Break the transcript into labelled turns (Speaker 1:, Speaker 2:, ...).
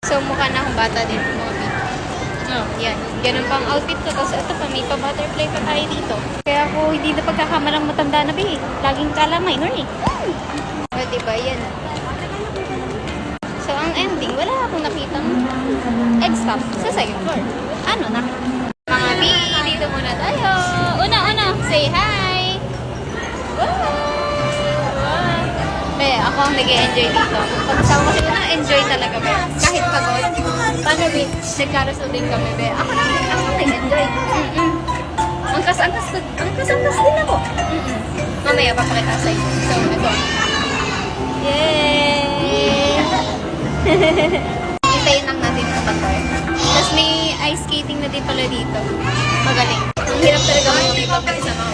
Speaker 1: So, mukha na akong bata dito, mommy. Oh, yan. Ganun pa ang outfit ko. Tapos ito pa, may pa-butterfly pa tayo dito. Kaya ako hindi na pagkakamalang matanda na ba eh. Laging kala minor eh. O, diba? Yan. So, ang ending, wala akong nakitang egg stop sa second floor. Ano na? Mga B, dito muna tayo. Una, say hi! Wow! Be, ako ang nag-enjoy dito. Pag kasama ko sila, enjoy talaga, be. Kahit pagod. Paano, be? Nagkarasal din kami, be. Ako nag-enjoy. Ang kas-angkas din ako. Mamaya, papakita sa inyo. So, ito. Yay! Hintayin lang natin ang pator. Tapos may ice skating na din pala dito. Magaling. Ang hirap talaga mo dito sa mga